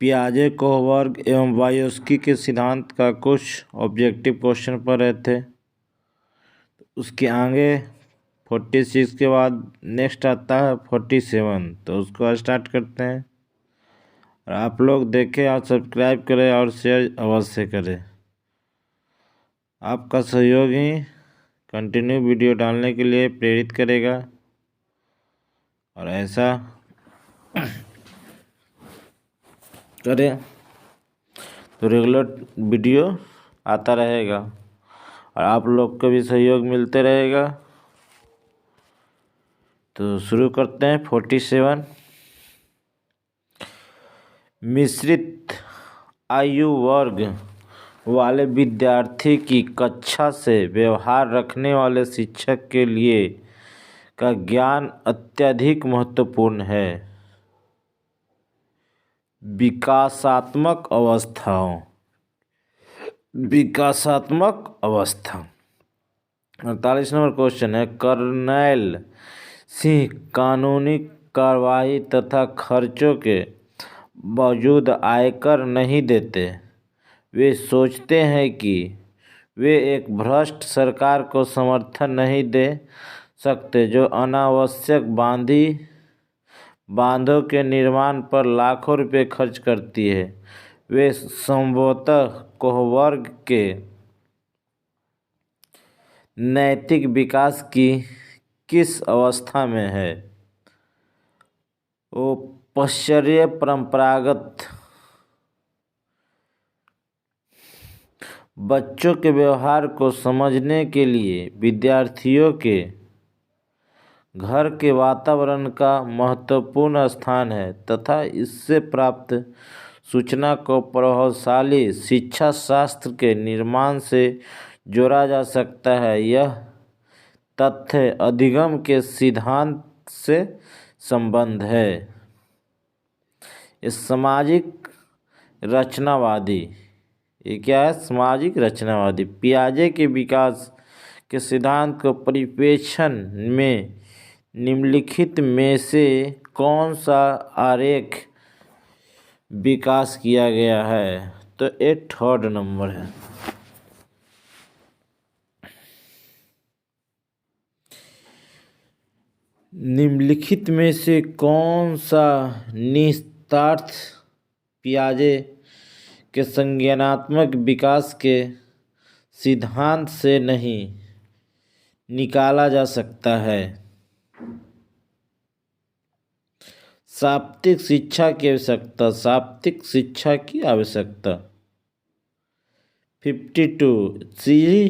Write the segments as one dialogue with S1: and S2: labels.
S1: पियाजे कोहबर्ग एवं वायोस्की के सिद्धांत का कुछ ऑब्जेक्टिव क्वेश्चन पर रहे थे। उसके आगे 46 के बाद नेक्स्ट आता है 47, तो उसको स्टार्ट करते हैं। और आप लोग देखें और सब्सक्राइब करें और शेयर अवश्य करें। आपका सहयोग ही कंटिन्यू वीडियो डालने के लिए प्रेरित करेगा और ऐसा करें तो रेगुलर वीडियो आता रहेगा और आप लोग का भी सहयोग मिलते रहेगा। तो शुरू करते हैं 47। मिश्रित आयु वर्ग वाले विद्यार्थी की कक्षा से व्यवहार रखने वाले शिक्षक के लिए का ज्ञान अत्यधिक महत्वपूर्ण है। विकासात्मक अवस्थाओं 48 नंबर क्वेश्चन है। कर्नल सिंह कानूनी कार्रवाई तथा खर्चों के बावजूद आयकर नहीं देते। वे सोचते हैं कि वे एक भ्रष्ट सरकार को समर्थन नहीं दे सकते जो अनावश्यक बांधों के निर्माण पर लाखों रुपए खर्च करती है। वे संभवतः कोहबर्ग के नैतिक विकास की किस अवस्था में है? वो पाश्चात्य परंपरागत बच्चों के व्यवहार को समझने के लिए विद्यार्थियों के घर के वातावरण का महत्वपूर्ण स्थान है तथा इससे प्राप्त सूचना को प्रभावशाली शिक्षा शास्त्र के निर्माण से जोड़ा जा सकता है। यह तथ्य अधिगम के सिद्धांत से संबद्ध है। इस सामाजिक रचनावादी ये क्या है? सामाजिक रचनावादी पियाजे के विकास के सिद्धांत को परिप्रेक्ष्य में निम्नलिखित में से कौन सा आरेख विकास किया गया है? तो ये 3rd नंबर है। निम्नलिखित में से कौन सा निहितार्थ पियाजे के संज्ञानात्मक विकास के सिद्धांत से नहीं निकाला जा सकता है? शाब्दिक शिक्षा की आवश्यकता। शाब्दिक शिक्षा की आवश्यकता 52 सी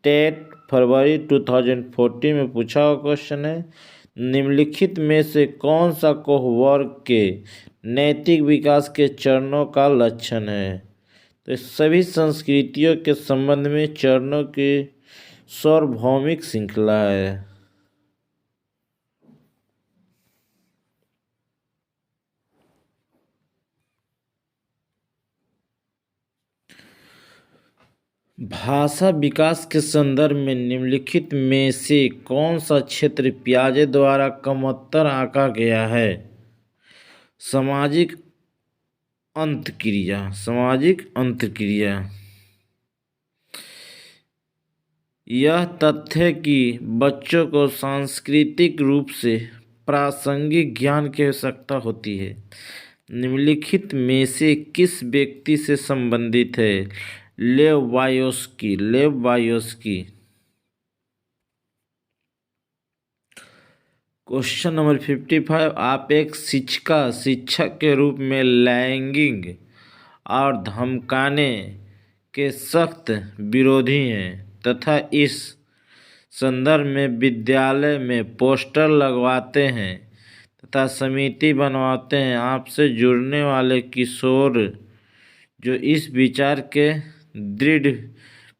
S1: टेट फरवरी 2014 में पूछा हुआ क्वेश्चन है। निम्नलिखित में से कौन सा कोहबर्ग के नैतिक विकास के चरणों का लक्षण है? तो सभी संस्कृतियों के संबंध में चरणों की सार्वभौमिक श्रृंखला है। भाषा विकास के संदर्भ में निम्नलिखित में से कौन सा क्षेत्र पियाजे द्वारा कमतर आंका गया है? सामाजिक अंतःक्रिया। सामाजिक अंतःक्रिया यह तथ्य कि बच्चों को सांस्कृतिक रूप से प्रासंगिक ज्ञान की आवश्यकता होती है निम्नलिखित में से किस व्यक्ति से संबंधित है? लेव वायोस्की। लेव वायोस्की। Question number 55। आप एक शिक्षक के रूप में लैंगिंग और धमकाने के सख्त विरोधी हैं तथा इस संदर्भ में विद्यालय में पोस्टर लगवाते हैं तथा समिति बनवाते हैं। आपसे जुड़ने वाले किशोर जो इस विचार के दृढ़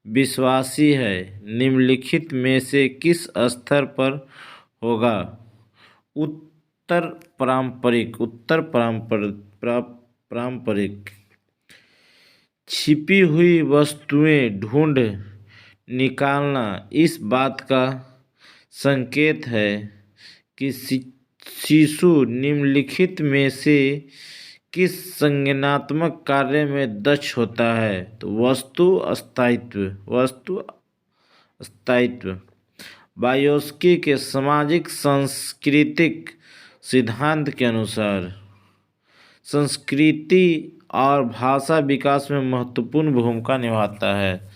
S1: विश्वासी है निम्नलिखित में से किस स्तर पर होगा? उत्तर पारंपरिक। छिपी हुई वस्तुएं ढूंढ निकालना इस बात का संकेत है कि शिशु निम्नलिखित में से किस संज्ञानात्मक कार्य में दक्ष होता है? तो वस्तु स्थायित्व। बायोस्की के सामाजिक सांस्कृतिक सिद्धांत के अनुसार संस्कृति और भाषा विकास में महत्वपूर्ण भूमिका निभाता है।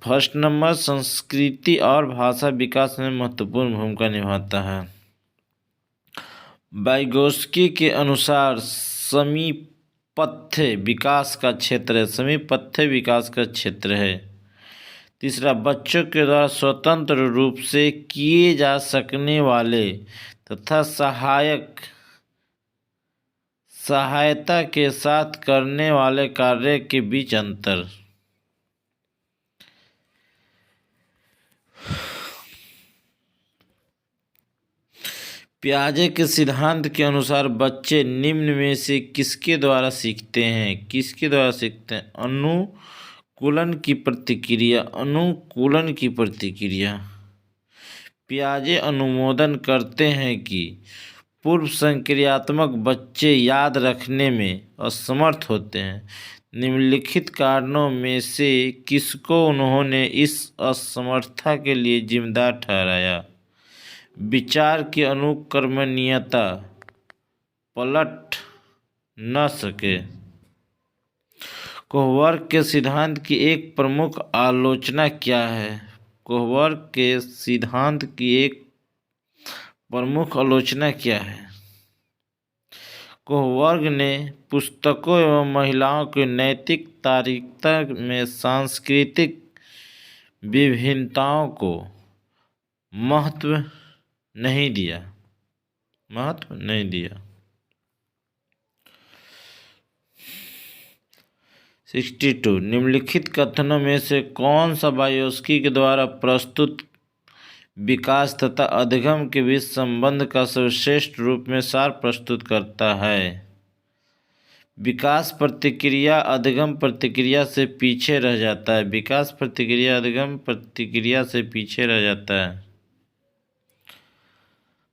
S1: फर्स्ट नंबर, संस्कृति और भाषा विकास में महत्वपूर्ण भूमिका निभाता है। वाइगोस्की के अनुसार समीपस्थ्य विकास का क्षेत्र है। तीसरा, बच्चों के द्वारा स्वतंत्र रूप से किए जा सकने वाले तथा सहायता के साथ करने वाले कार्य के बीच अंतर। पियाजे के सिद्धांत के अनुसार बच्चे निम्न में से किसके द्वारा सीखते हैं? अनुकूलन की प्रतिक्रिया। पियाजे अनुमोदन करते हैं कि पूर्व संक्रियात्मक बच्चे याद रखने में असमर्थ होते हैं। निम्नलिखित कारणों में से किसको उन्होंने इस असमर्थता के लिए जिम्मेदार ठहराया? विचार की अनुक्रमणीयता, पलट न सके। कोहबर्ग के सिद्धांत की एक प्रमुख आलोचना क्या है? कोहबर्ग के सिद्धांत की एक प्रमुख आलोचना क्या है? कोहबर्ग ने पुस्तकों एवं महिलाओं की नैतिक तार्किकता में सांस्कृतिक विभिन्नताओं को महत्व नहीं दिया। 62, निम्नलिखित कथनों में से कौन सा वाइगोस्की के द्वारा प्रस्तुत विकास तथा अधिगम के बीच संबंध का सर्वश्रेष्ठ रूप में सार प्रस्तुत करता है? विकास प्रतिक्रिया अधिगम प्रतिक्रिया से पीछे रह जाता है। विकास प्रतिक्रिया अधिगम प्रतिक्रिया से पीछे रह जाता है।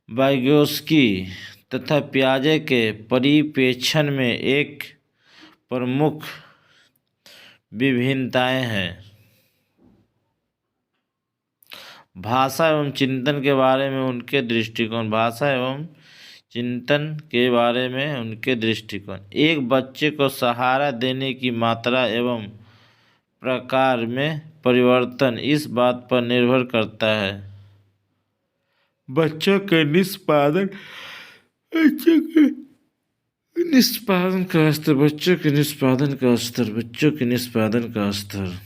S1: वाइगोस्की तथा पियाजे के परिप्रेक्ष्य में एक प्रमुख विभिन्नताएं हैं। भाषा एवं चिंतन के बारे में उनके दृष्टिकोण। एक बच्चे को सहारा देने की मात्रा एवं प्रकार में परिवर्तन इस बात पर निर्भर करता है बच्चों के निष्पादन का स्तर।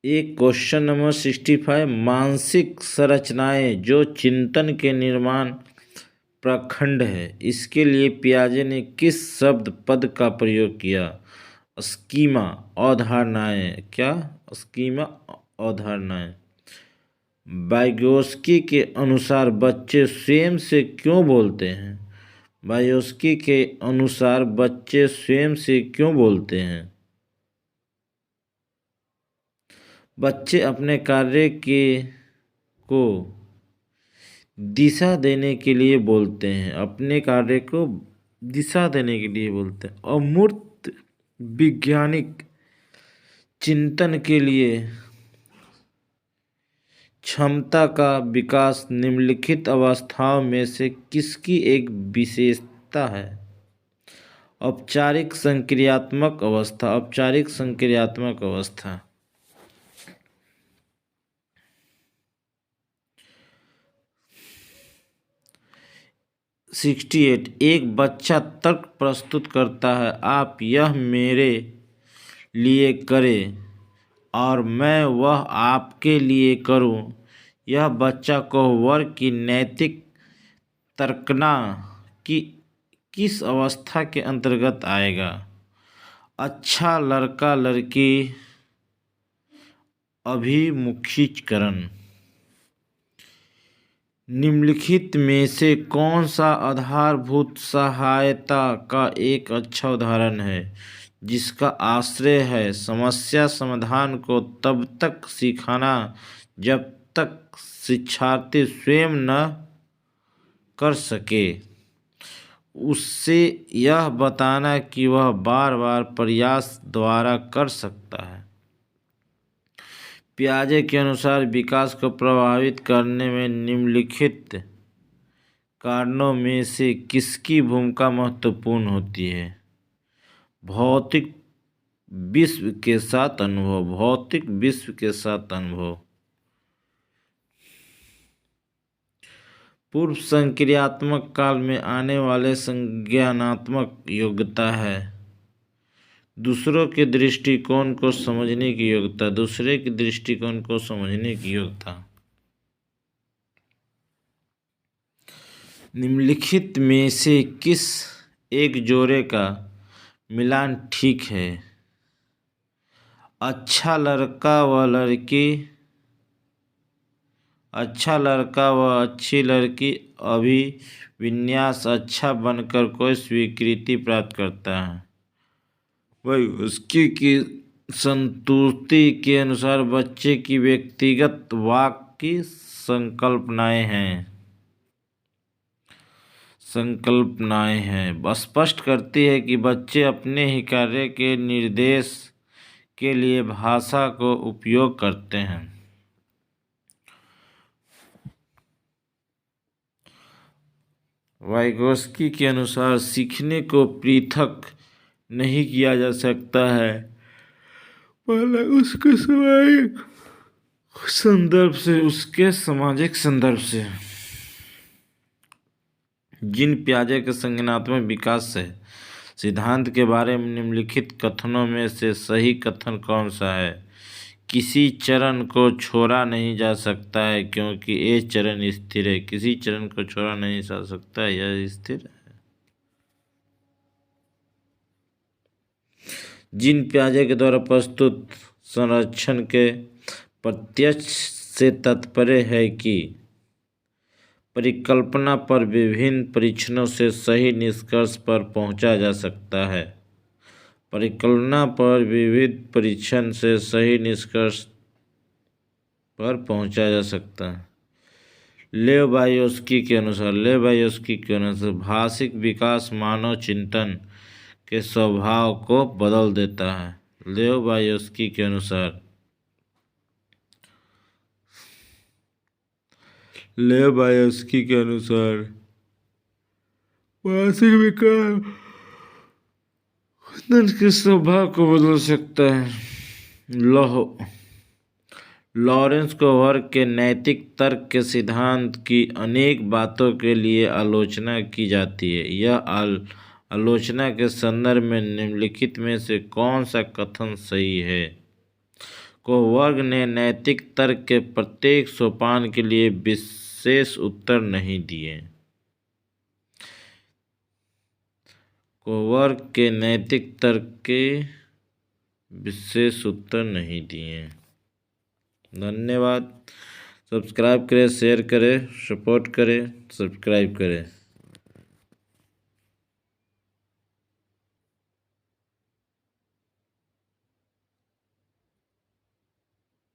S1: एक क्वेश्चन नंबर 65, मानसिक संरचनाएं जो चिंतन के निर्माण प्रखंड है, इसके लिए पियाजे ने किस शब्द पद का प्रयोग किया? स्कीमा अवधारणाएं। वाइगोस्की के अनुसार बच्चे स्वयं से क्यों बोलते हैं? बच्चे अपने कार्य को दिशा देने के लिए बोलते हैं। अमूर्त वैज्ञानिक चिंतन के लिए क्षमता का विकास निम्नलिखित अवस्थाओं में से किसकी एक विशेषता है? औपचारिक संक्रियात्मक अवस्था। 68, एक बच्चा तर्क प्रस्तुत करता है, आप यह मेरे लिए करें और मैं वह आपके लिए करूं। यह बच्चा कोहबर्ग की नैतिक तर्कना की किस अवस्था के अंतर्गत आएगा? अच्छा लड़का लड़की अभिमुखीकरण। निम्नलिखित में से कौन सा आधारभूत सहायता का एक अच्छा उदाहरण है जिसका आश्रय है समस्या समाधान को तब तक सिखाना जब तक शिक्षार्थी स्वयं न कर सके, उससे यह बताना कि वह बार बार प्रयास द्वारा कर सकता है। पियाजे के अनुसार विकास को प्रभावित करने में निम्नलिखित कारणों में से किसकी भूमिका महत्वपूर्ण होती है? भौतिक विश्व के साथ अनुभव। भौतिक विश्व के साथ अनुभव पूर्व संक्रियात्मक काल में आने वाले संज्ञानात्मक योग्यता है। दूसरे के दृष्टिकोण को समझने की योग्यता। दूसरे के दृष्टिकोण को समझने की योग्यता। निम्नलिखित में से किस एक जोड़े का मिलान ठीक है? अच्छा लड़का व अच्छी लड़की अभिविन्यास अच्छा बनकर कोई स्वीकृति प्राप्त करता है। वही उसकी की संतुष्टि के अनुसार बच्चे की व्यक्तिगत वाक की संकल्पनाएं हैं स्पष्ट करती है कि बच्चे अपने ही कार्य के निर्देश के लिए भाषा को उपयोग करते हैं। वाइगोस्की के अनुसार सीखने को पृथक नहीं किया जा सकता है, उसके सामाजिक संदर्भ से। जिन पियाजे के संज्ञानात्मक विकास से सिद्धांत के बारे में निम्नलिखित कथनों में से सही कथन कौन सा है? किसी चरण को छोड़ा नहीं जा सकता है क्योंकि ये चरण स्थिर है। किसी चरण को छोड़ा नहीं जा सकता, यह स्थिर है। जिन पियाजे के द्वारा प्रस्तुत संरक्षण के प्रत्यक्ष से तात्पर्य है कि परिकल्पना पर विभिन्न परीक्षणों से सही निष्कर्ष पर पहुंचा जा सकता है। परिकल्पना पर विविध परीक्षण से सही निष्कर्ष पर पहुंचा जा सकता है। लेव बायोस्की के अनुसार भाषिक विकास मानव चिंतन के स्वभाव को बदल देता है। लेव बायोस्की के अनुसार भाषिक विकास के स्वभाव को बदल सकता है। लॉरेंस कोहलर के नैतिक तर्क के सिद्धांत की अनेक बातों के लिए आलोचना की जाती है। यह आलोचना के संदर्भ में निम्नलिखित में से कौन सा कथन सही है? कोहलर ने नैतिक तर्क के प्रत्येक सोपान के लिए विशेष उत्तर नहीं दिए। कोहलर के नैतिक तर्क के विशेष उत्तर नहीं दिए। धन्यवाद। सब्सक्राइब करें, शेयर करें, सपोर्ट करें, सब्सक्राइब करें।